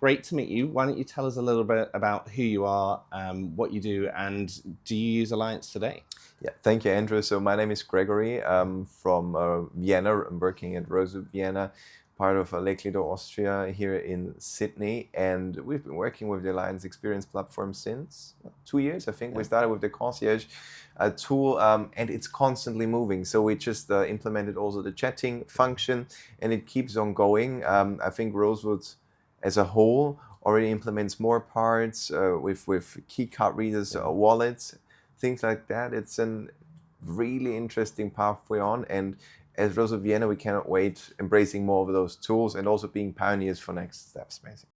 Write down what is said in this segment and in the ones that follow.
great to meet you. Why don't you tell us a little bit about who you are, what you do, and do you use Alliants today? Yeah, thank you, Andrew. So my name is Gregory. I'm from Vienna. I'm working at Rosewood Vienna, part of Les Clefs, Austria, here in Sydney. And we've been working with the Alliants Experience Platform since 2 years, I think. We started with the Concierge tool, and it's constantly moving. So we just implemented also the chatting function, and it keeps on going. I think Rosewood as a whole already implements more parts with key card readers, wallets, things like that. It's a really interesting pathway on, and as Rosewood Vienna, we cannot wait embracing more of those tools and also being pioneers for next steps, basically.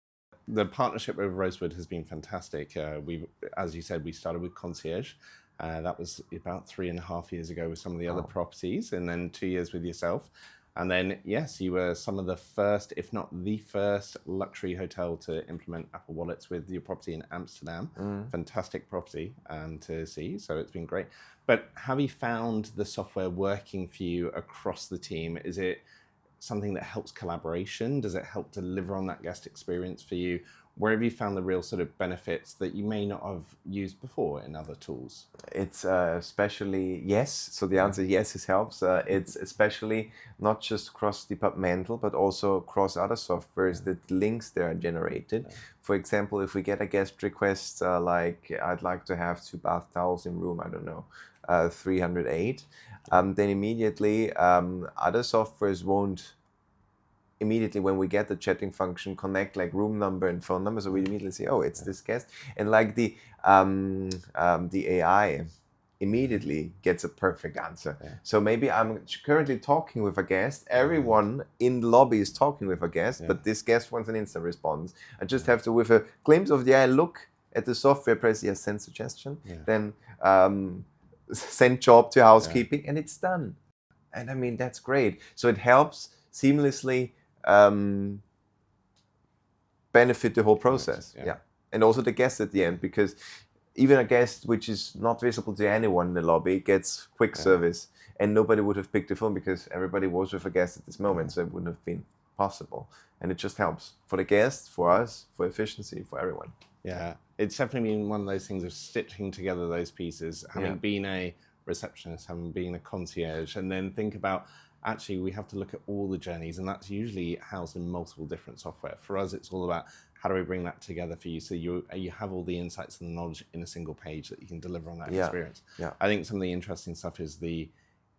The partnership with Rosewood has been fantastic. As you said, we started with Concierge. That was about 3.5 years ago with some of the other properties, and then 2 years with yourself. And then, yes, you were some of the first, if not the first, luxury hotel to implement Apple Wallets with your property in Amsterdam. Fantastic property to see, so it's been great. But have you found the software working for you across the team? Is it something that helps collaboration? Does it help deliver on that guest experience for you? Where have you found the real sort of benefits that you may not have used before in other tools? It's especially yes. So the answer yes, it helps. It's especially not just cross-departmental, but also across other softwares that links there are generated. For example, if we get a guest request like I'd like to have 2 bath towels in room, I don't know, 308, then immediately other softwares won't immediately, when we get the chatting function, connect like room number and phone number, so we immediately say, oh, it's this guest, and like the AI immediately gets a perfect answer. So maybe I'm currently talking with a guest, everyone in the lobby is talking with a guest, but this guest wants an instant response. I just have to, with a glimpse of the eye, look at the software, press yes, send suggestion, then send job to housekeeping, and it's done. And I mean, that's great. So it helps seamlessly benefit the whole process. And also the guest at the end, because even a guest which is not visible to anyone in the lobby gets quick service, and nobody would have picked the phone because everybody was with a guest at this moment, so it wouldn't have been possible. And it just helps for the guest, for us, for efficiency, for everyone. Yeah, it's definitely been one of those things of stitching together those pieces, having been a receptionist, having been a concierge, and then think about, actually, we have to look at all the journeys, and that's usually housed in multiple different software. For us, it's all about how do we bring that together for you so you have all the insights and the knowledge in a single page that you can deliver on that experience. I think some of the interesting stuff is the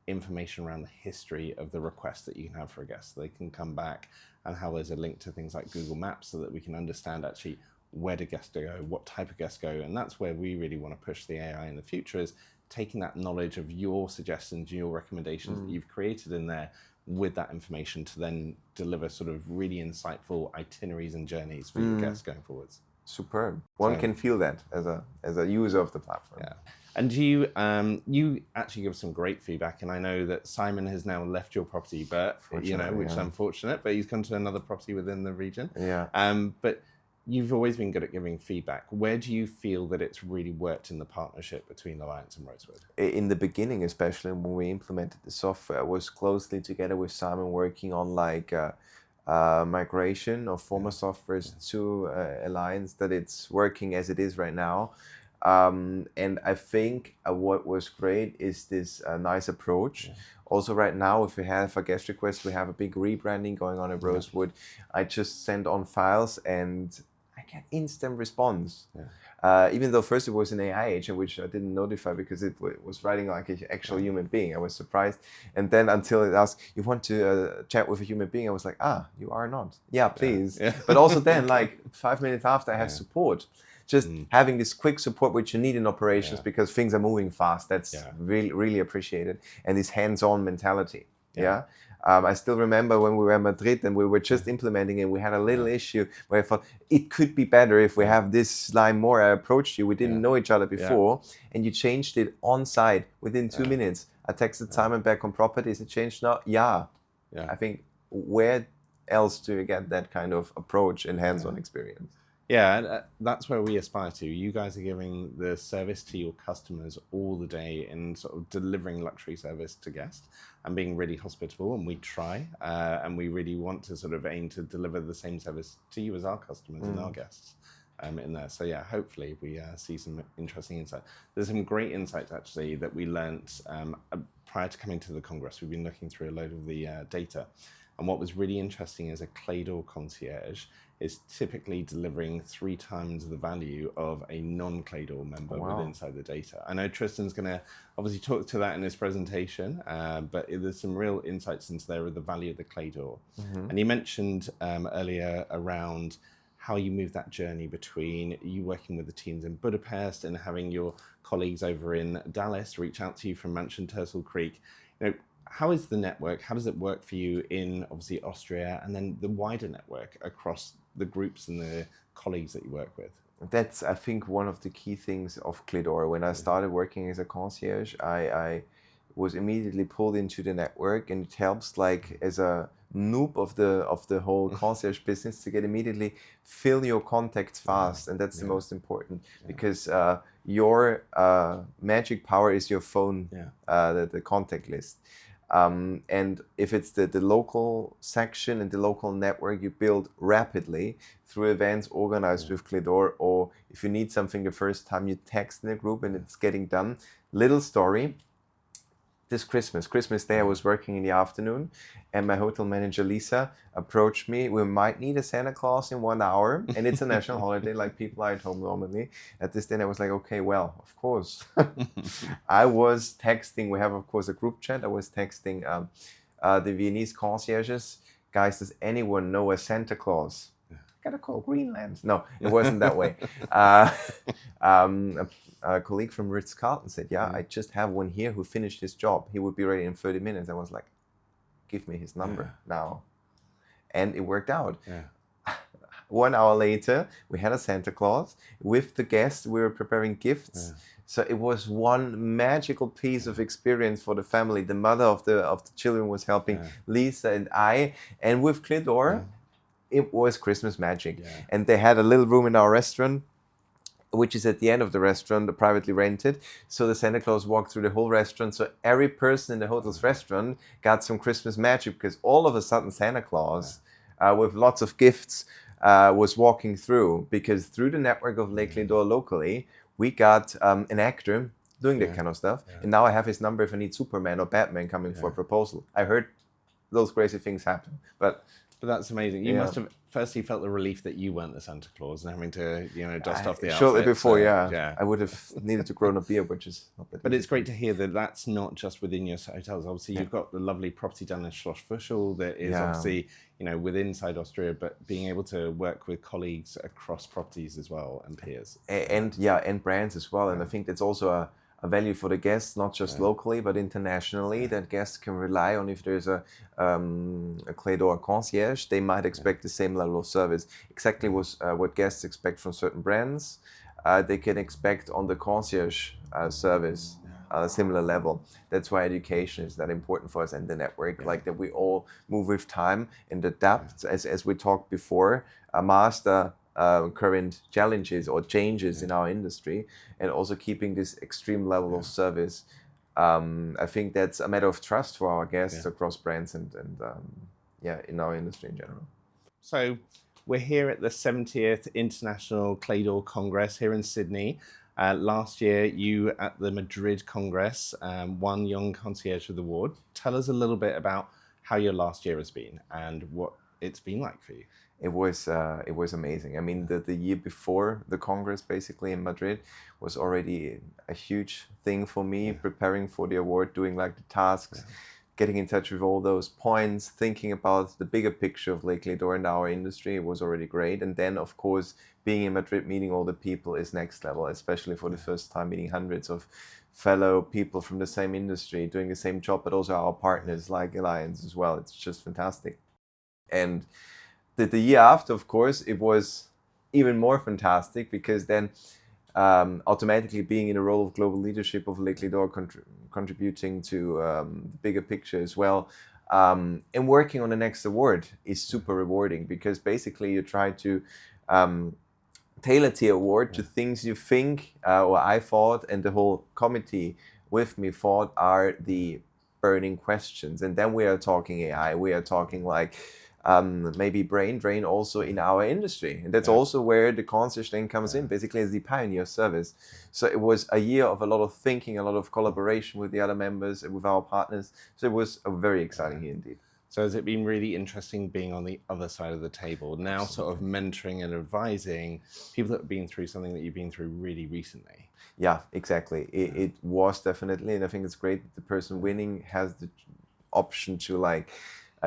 information around the history of the request that you can have for a guest. They can come back, and how there's a link to things like Google Maps so that we can understand actually where do guests go, what type of guests go, and that's where we really want to push the AI in the future, is taking that knowledge of your suggestions, your recommendations that you've created in there with that information to then deliver sort of really insightful itineraries and journeys for your guests going forwards. Superb. One can feel that as a user of the platform. And you actually give some great feedback, and I know that Simon has now left your property, but which is unfortunate, but he's come to another property within the region. But you've always been good at giving feedback. Where do you feel that it's really worked in the partnership between Alliants and Rosewood? In the beginning, especially when we implemented the software, I was closely together with Simon working on like migration of former softwares to Alliants, that it's working as it is right now. And I think what was great is this nice approach. Also right now, if we have a guest request, we have a big rebranding going on at Rosewood. I just send on files and I get instant response. Even though first it was an AI agent, which I didn't notify because it was writing like an actual human being. I was surprised. And then until it asked, you want to chat with a human being? I was like, you are not. Yeah, please. But also then, like 5 minutes after, I have support. Just having this quick support, which you need in operations because things are moving fast. That's really, really appreciated. And this hands-on mentality. I still remember when we were in Madrid and we were just implementing it, we had a little issue where I thought it could be better if we have this line more. I approached you, we didn't know each other before, and you changed it on site within 2 minutes. I texted Simon back on properties, it changed now. I think where else do you get that kind of approach and hands-on experience? Yeah, and that's where we aspire to. You guys are giving the service to your customers all the day and sort of delivering luxury service to guests and being really hospitable. And we try, and we really want to sort of aim to deliver the same service to you as our customers and our guests in there. So yeah, hopefully we see some interesting insight. There's some great insights actually that we learnt prior to coming to the Congress. We've been looking through a load of the data. And what was really interesting is a Claydor concierge is typically delivering 3 times the value of a non-Claydor member with inside the data. I know Tristan's going to obviously talk to that in his presentation, but there's some real insights into there of the value of the Claydor. And you mentioned earlier around how you move that journey between you working with the teams in Budapest and having your colleagues over in Dallas reach out to you from Mansion Turtle Creek. How is the network? How does it work for you in obviously Austria and then the wider network across the groups and the colleagues that you work with? That's, I think, one of the key things of Claydor. When I started working as a concierge, I was immediately pulled into the network, and it helps, like, as a noob of the whole concierge business, to get immediately fill your contacts fast, and that's the most important, because your magic power is your phone, the contact list. And if it's the local section and the local network you build rapidly through events organized with Claydor, or if you need something the first time, you text in a group and it's getting done. Little story. This Christmas Day, I was working in the afternoon, and my hotel manager, Lisa, approached me. We might need a Santa Claus in 1 hour, and it's a national holiday, like people are at home normally. At this day, I was like, okay, well, of course. I was texting, we have, of course, a group chat. I was texting the Viennese concierges. Guys, does anyone know a Santa Claus? Gotta call Greenland. No, it wasn't that way. A colleague from Ritz-Carlton said, I just have one here who finished his job. He would be ready in 30 minutes. I was like, give me his number now. And it worked out. 1 hour later, we had a Santa Claus. With the guests, we were preparing gifts. So it was one magical piece of experience for the family. The mother of the children was helping Lisa and I. And with Claydor, it was Christmas magic. And they had a little room in our restaurant, which is at the end of the restaurant, privately rented. So the Santa Claus walked through the whole restaurant. So every person in the hotel's restaurant got some Christmas magic, because all of a sudden Santa Claus, with lots of gifts, was walking through. Because through the network of Les Clefs locally, we got an actor doing that kind of stuff. And now I have his number if I need Superman or Batman coming for a proposal. I heard those crazy things happen. But that's amazing. You must have firstly felt the relief that you weren't the Santa Claus and having to, dust off the outfit. Shortly before, I would have needed to grow a beard, which is not that But it's great to hear that that's not just within your hotels. Obviously, you've got the lovely property down in Schloss Fuschel that is obviously, with inside Austria, but being able to work with colleagues across properties as well and peers. And brands as well. And I think that's also a value for the guests, not just locally, but internationally, that guests can rely on. If there's a Claydor concierge, they might expect the same level of service. Exactly what guests expect from certain brands, they can expect on the concierge service a similar level. That's why education is that important for us, and the network, like that we all move with time and adapt, as we talked before, master current challenges or changes in our industry, and also keeping this extreme level of service. I think that's a matter of trust for our guests across brands and in our industry in general. So we're here at the 70th International Claydor Congress here in Sydney. Last year, you at the Madrid Congress won Young Concierge of the Award. Tell us a little bit about how your last year has been and what it's been like for you. It was amazing. I mean, the year before the Congress, basically in Madrid, was already a huge thing for me, preparing for the award, doing like the tasks, getting in touch with all those points, thinking about the bigger picture of Les Clefs in our industry. It was already great. And then, of course, being in Madrid, meeting all the people is next level, especially for the first time, meeting hundreds of fellow people from the same industry, doing the same job, but also our partners like Alliance as well. It's just fantastic. And the year after, of course, it was even more fantastic, because then automatically being in a role of global leadership of Les Clefs, contributing to the bigger picture as well, and working on the next award is super rewarding, because basically you try to tailor the award to things you think, or I thought, and the whole committee with me thought are the burning questions. And then we are talking AI, we are talking like maybe brain drain also in our industry. And that's also where the Concierge then comes in, basically as the pioneer service. So it was a year of a lot of thinking, a lot of collaboration with the other members and with our partners. So it was a very exciting year indeed. So has it been really interesting being on the other side of the table, now sort of mentoring and advising people that have been through something that you've been through really recently? Yeah, exactly. It was definitely, and I think it's great that the person winning has the option to like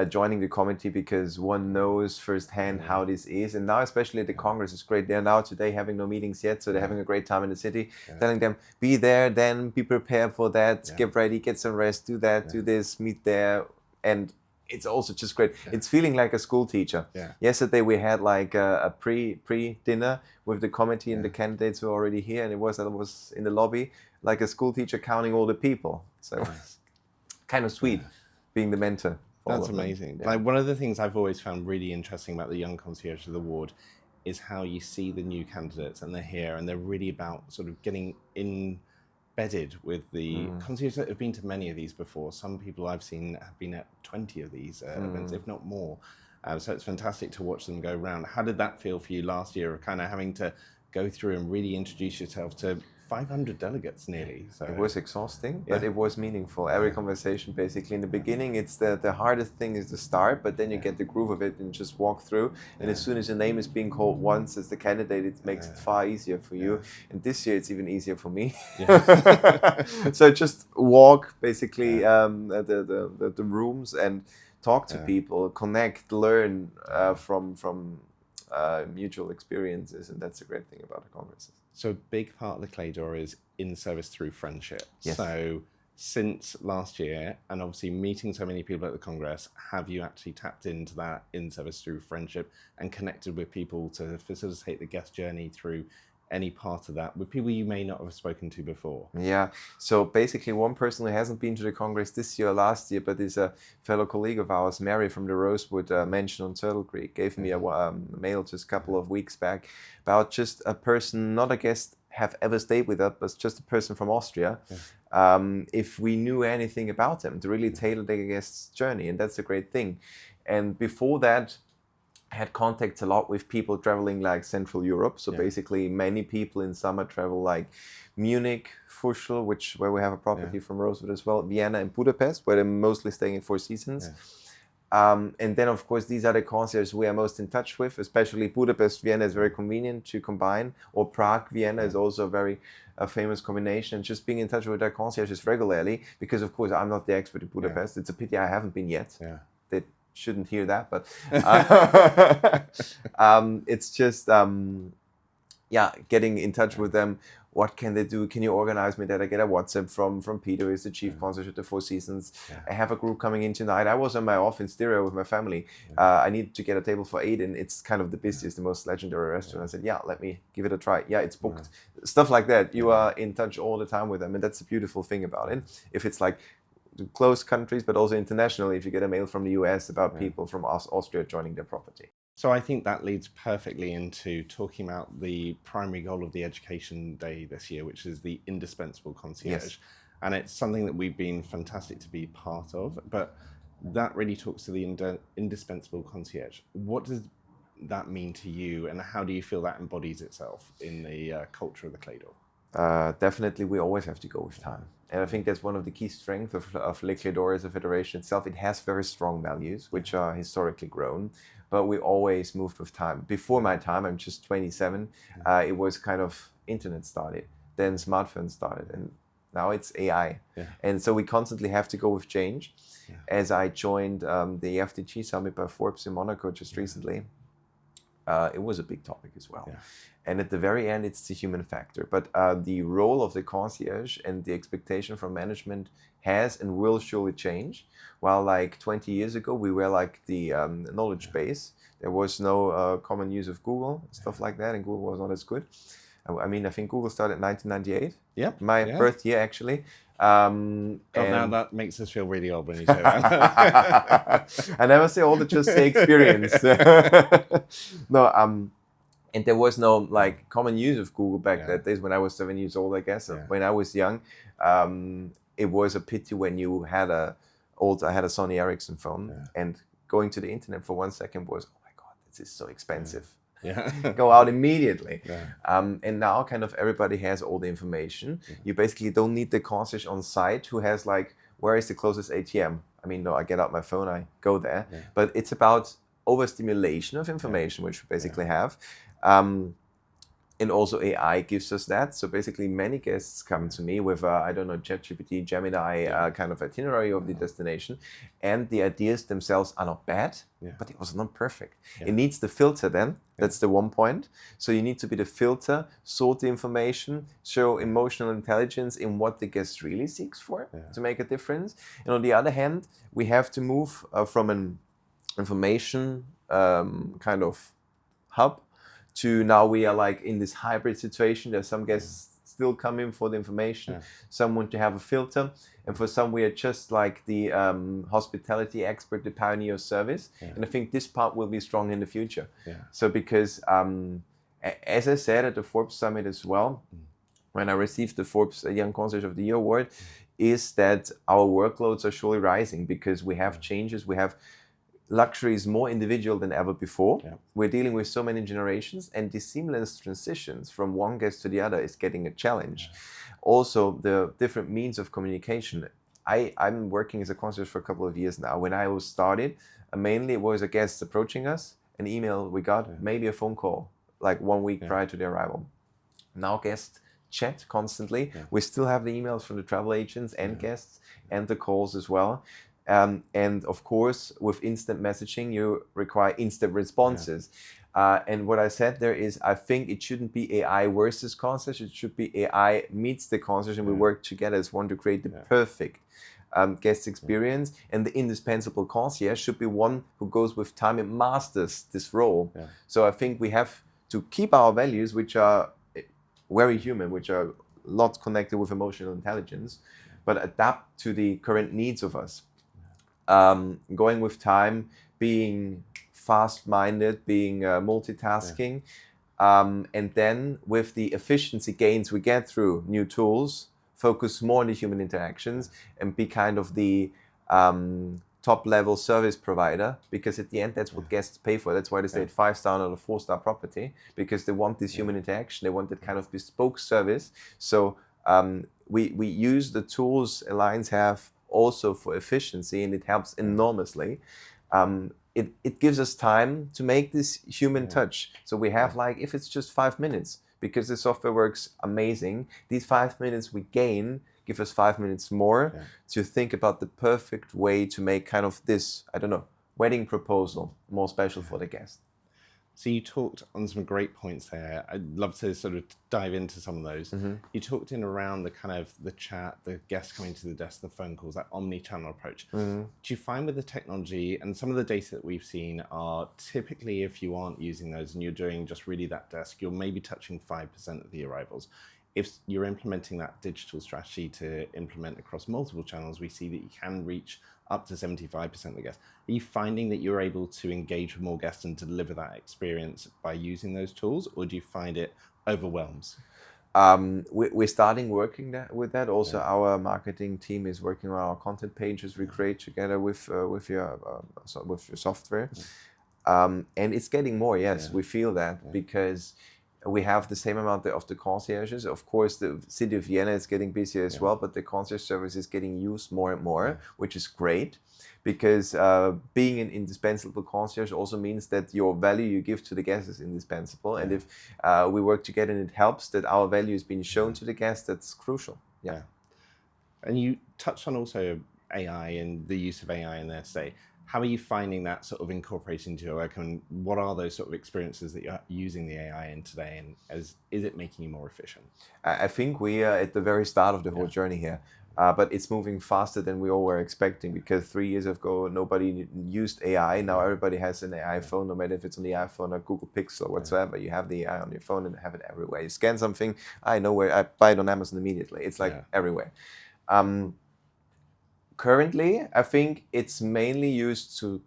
joining the committee, because one knows firsthand how this is. And now especially at the Congress, it's great. They're now today having no meetings yet, so they're having a great time in the city, telling them, be there, then be prepared for that, get ready, get some rest, do that, do this, meet there. And it's also just great. It's feeling like a school teacher. Yesterday we had like a pre-dinner with the committee and the candidates who are already here, and I was in the lobby like a school teacher counting all the people. So it was kind of sweet being the mentor. That's amazing. Like, one of the things I've always found really interesting about the Young Concierge Award is how you see the new candidates, and they're here and they're really about sort of getting embedded with the concierges that have been to many of these before. Some people I've seen have been at 20 of these events, if not more. So it's fantastic to watch them go around. How did that feel for you last year, of kind of having to go through and really introduce yourself to 500 delegates nearly? So it was exhausting, but it was meaningful. Every conversation, basically, in the beginning, it's the hardest thing is the start, but then you get the groove of it and just walk through. And as soon as your name is being called once as the candidate, it makes it far easier for you. And this year, it's even easier for me. So just walk, basically, the rooms and talk to people, connect, learn from mutual experiences, and that's the great thing about the congresses. So a big part of the Clay Door is in service through friendship. So since last year, and obviously meeting so many people at the Congress, have you actually tapped into that in service through friendship and connected with people to facilitate the guest journey through any part of that with people you may not have spoken to before? Yeah, so basically one person who hasn't been to the Congress this year or last year, but is a fellow colleague of ours, Mary from the Rosewood Mansion on Turtle Creek, gave me a mail just a couple of weeks back about just a person, not a guest have ever stayed with us, but just a person from Austria. If we knew anything about them, to really tailor the guest's journey, and that's a great thing. And before that, had contacts a lot with people traveling like Central Europe. So basically many people in summer travel like Munich, Fuschl, where we have a property from Rosewood as well, Vienna and Budapest, where they're mostly staying in 4 seasons. And then of course these are the concierges we are most in touch with, especially Budapest, Vienna is very convenient to combine, or Prague, Vienna is also a very famous combination. And just being in touch with their concierges regularly, because of course I'm not the expert in Budapest. It's a pity I haven't been yet. They shouldn't hear that, but it's just getting in touch with them. What can they do? Can you organize me that I get a WhatsApp from Peter, who is the chief concierge at the 4 Seasons? I have a group coming in tonight. I was on my off in Styria with my family. I need to get a table for 8, and it's kind of the busiest, the most legendary restaurant. I said, let me give it a try. It's booked. Stuff like that. You are in touch all the time with them, and that's the beautiful thing about it. If it's like close countries, but also internationally, if you get a mail from the US about people from Austria joining their property. So I think that leads perfectly into talking about the primary goal of the Education Day this year, which is the indispensable concierge. And it's something that we've been fantastic to be part of, but that really talks to the indispensable concierge. What does that mean to you, and how do you feel that embodies itself in the culture of the Clay Door? Definitely, we always have to go with time. And I think that's one of the key strengths of Les Clefs as a federation itself. It has very strong values, which are historically grown, but we always moved with time. Before my time, I'm just 27, it was kind of internet started, then smartphones started, and now it's AI. And so we constantly have to go with change. As I joined the FDG Summit by Forbes in Monaco just recently, it was a big topic as well. And at the very end, it's the human factor. But the role of the concierge and the expectation from management has and will surely change. While like 20 years ago, we were like the knowledge base. There was no common use of Google, stuff like that, and Google was not as good. I mean, I think Google started in 1998. My birth year, actually. Now that makes us feel really old when you say that. I never say old, just say experience. No, And there was no like common use of Google back that days when I was 7 years old, I guess. So when I was young, it was a pity when you had I had a Sony Ericsson phone, and going to the internet for 1 second was, oh my God, this is so expensive. Go out immediately. And now kind of everybody has all the information. You basically don't need the concierge on site who has like, where is the closest ATM? I mean, no, I get out my phone, I go there. But it's about overstimulation of information, which we basically have. And also AI gives us that. So basically many guests come to me with, I don't know, ChatGPT, Gemini kind of itinerary of the destination. And the ideas themselves are not bad, but it was not perfect. It needs the filter then. That's the one point. So you need to be the filter, sort the information, show emotional intelligence in what the guest really seeks for to make a difference. And on the other hand, we have to move from an information kind of hub to now we are like in this hybrid situation. There's some guests still come in for the information, some want to have a filter, and for some we are just like the hospitality expert, the pioneer of service. And I think this part will be strong in the future. So because as I said at the Forbes Summit as well, when I received the Forbes Young Concierge of the Year award, is that our workloads are surely rising because we have changes, we have luxury is more individual than ever before. We're dealing with so many generations, and the seamless transitions from one guest to the other is getting a challenge. Also, the different means of communication. I'm working as a concierge for a couple of years now. When I was started, mainly it was a guest approaching us, an email we got, maybe a phone call, like 1 week prior to the arrival. Now guests chat constantly. We still have the emails from the travel agents and guests and the calls as well. And of course, with instant messaging, you require instant responses. And what I said there is, I think it shouldn't be AI versus concierge. It should be AI meets the concierge, and we work together as one to create the perfect guest experience. And the indispensable concierge should be one who goes with time and masters this role. So I think we have to keep our values, which are very human, which are a lot connected with emotional intelligence, but adapt to the current needs of us. Going with time, being fast-minded, being multitasking, and then with the efficiency gains we get through new tools, focus more on the human interactions and be kind of the top-level service provider, because at the end, that's what guests pay for. That's why they say 5-star not a 4-star property, because they want this human interaction. They want that kind of bespoke service. So we use the tools Alliance have also for efficiency, and it helps enormously. It gives us time to make this human touch. So we have like, if it's just 5 minutes, because the software works amazing, these 5 minutes we gain give us 5 minutes more to think about the perfect way to make kind of this, I don't know, wedding proposal more special for the guest. So you talked on some great points there. I'd love to sort of dive into some of those. You talked in around the kind of the chat, the guests coming to the desk, the phone calls, that omni-channel approach. Do you find with the technology and some of the data that we've seen are typically, if you aren't using those and you're doing just really that desk, you're maybe touching 5% of the arrivals. If you're implementing that digital strategy to implement across multiple channels, we see that you can reach up to 75% of the guests. Are you finding that you're able to engage with more guests and deliver that experience by using those tools, or do you find it overwhelms? We're starting working with that. Also, our marketing team is working on our content pages we create together with your software, and it's getting more. Yes, we feel that because we have the same amount of the concierges. Of course, the city of Vienna is getting busier as well, but the concierge service is getting used more and more, which is great, because being an indispensable concierge also means that your value you give to the guest is indispensable. And if we work together and it helps that our value is being shown to the guest, that's crucial. And you touched on also AI and the use of AI in there today. How are you finding that sort of incorporating into your work, and what are those sort of experiences that you're using the AI in today, and is it making you more efficient? I think we are at the very start of the whole journey here, but it's moving faster than we all were expecting, because 3 years ago nobody used AI. Now everybody has an AI phone, no matter if it's on the iPhone or Google Pixel or whatsoever. You have the AI on your phone and have it everywhere. You scan something, I know where, I buy it on Amazon immediately. It's like everywhere. Currently, I think it's mainly used to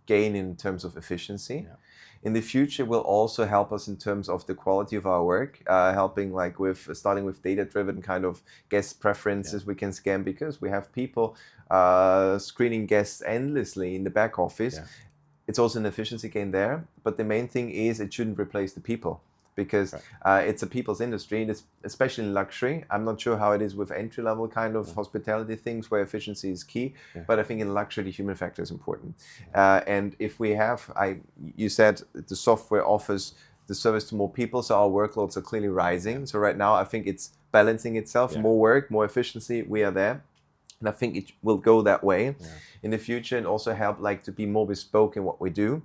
gain in terms of efficiency. Yeah. In the future, will also help us in terms of the quality of our work, helping like with starting with data-driven kind of guest preferences we can scan, because we have people screening guests endlessly in the back office. Yeah. It's also an efficiency gain there, but the main thing is it shouldn't replace the people, because it's a people's industry, and it's especially in luxury. I'm not sure how it is with entry-level kind of hospitality things where efficiency is key, but I think in luxury the human factor is important. And if we have, you said the software offers the service to more people, so our workloads are clearly rising. So right now I think it's balancing itself, more work, more efficiency, we are there. And I think it will go that way in the future, and also help like to be more bespoke in what we do.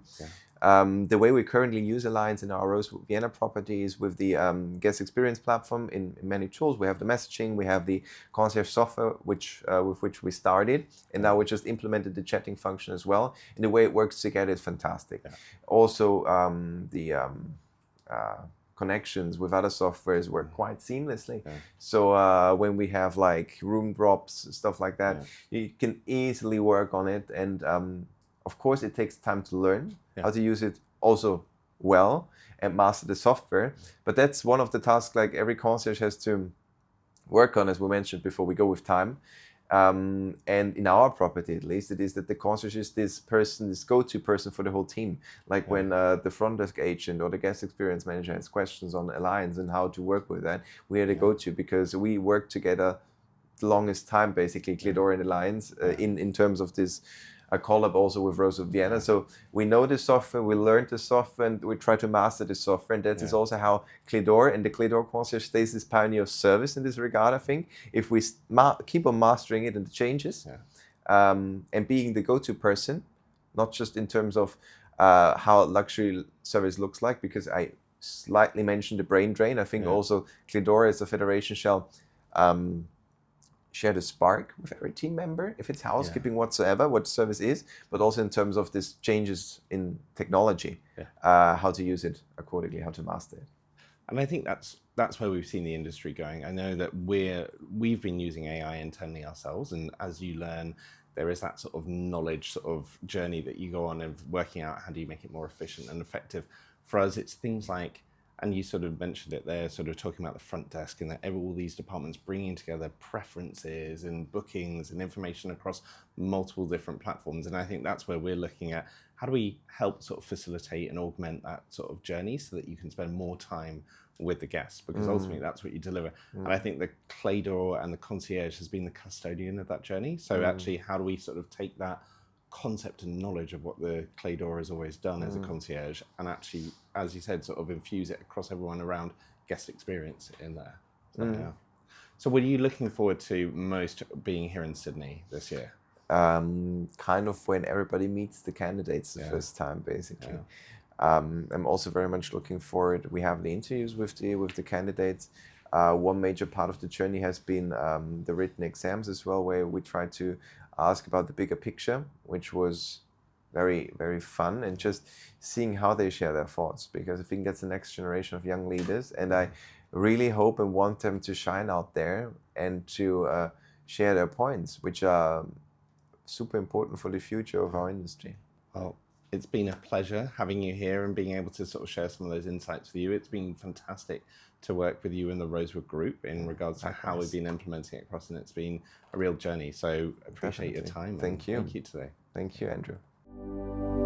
The way we currently use Alliance in our Rosewood Vienna properties with the guest experience platform in many tools. We have the messaging, we have the Concierge software, with which we started, and now we just implemented the chatting function as well. And the way it works together is fantastic. Also, the connections with other softwares work quite seamlessly. So when we have like room drops, stuff like that, you can easily work on it. And of course, it takes time to learn how to use it also well and master the software. But that's one of the tasks like every concierge has to work on, as we mentioned before we go with time. And in our property, at least, it is that the concierge is this person, this go-to person for the whole team. Like when the front desk agent or the guest experience manager has questions on Alliance and how to work with that, we are the go-to, because we work together the longest time, basically, Cledor and Alliance, in terms of this a collab also with Rosewood Vienna. So we know the software, we learned the software, and we try to master the software. And that is also how Cledor and the Cledor Concierge stays this pioneer of service in this regard, I think. If we keep on mastering it and the changes, and being the go-to person, not just in terms of how luxury service looks like, because I slightly mentioned the brain drain. I think also Cledor as a federation shall share the spark with every team member, if it's housekeeping whatsoever, what the service is, but also in terms of these changes in technology, how to use it accordingly, how to master it. And I think that's where we've seen the industry going. I know that we've been using AI internally ourselves, and as you learn, there is that sort of knowledge sort of journey that you go on of working out how do you make it more efficient and effective. For us, it's things like, and you sort of mentioned it there, sort of talking about the front desk and that all these departments bringing together preferences and bookings and information across multiple different platforms. And I think that's where we're looking at how do we help sort of facilitate and augment that sort of journey so that you can spend more time with the guests, because ultimately that's what you deliver. And I think the Cledor and the Concierge has been the custodian of that journey. So actually, how do we sort of take that concept and knowledge of what the Cledor has always done as a concierge, and actually, as you said, sort of infuse it across everyone around guest experience in there. So what are you looking forward to most being here in Sydney this year? Kind of when everybody meets the candidates the first time, basically. I'm also very much looking forward. We have the interviews with the candidates. One major part of the journey has been the written exams as well, where we try to ask about the bigger picture, which was very, very fun, and just seeing how they share their thoughts, because I think that's the next generation of young leaders, and I really hope and want them to shine out there and to share their points, which are super important for the future of our industry. Well, it's been a pleasure having you here and being able to sort of share some of those insights with you. It's been fantastic to work with you in the Rosewood Group in regards to how we've been implementing it across, and it's been a real journey. So appreciate your time. Thank you. Thank you today. Thank you, Andrew.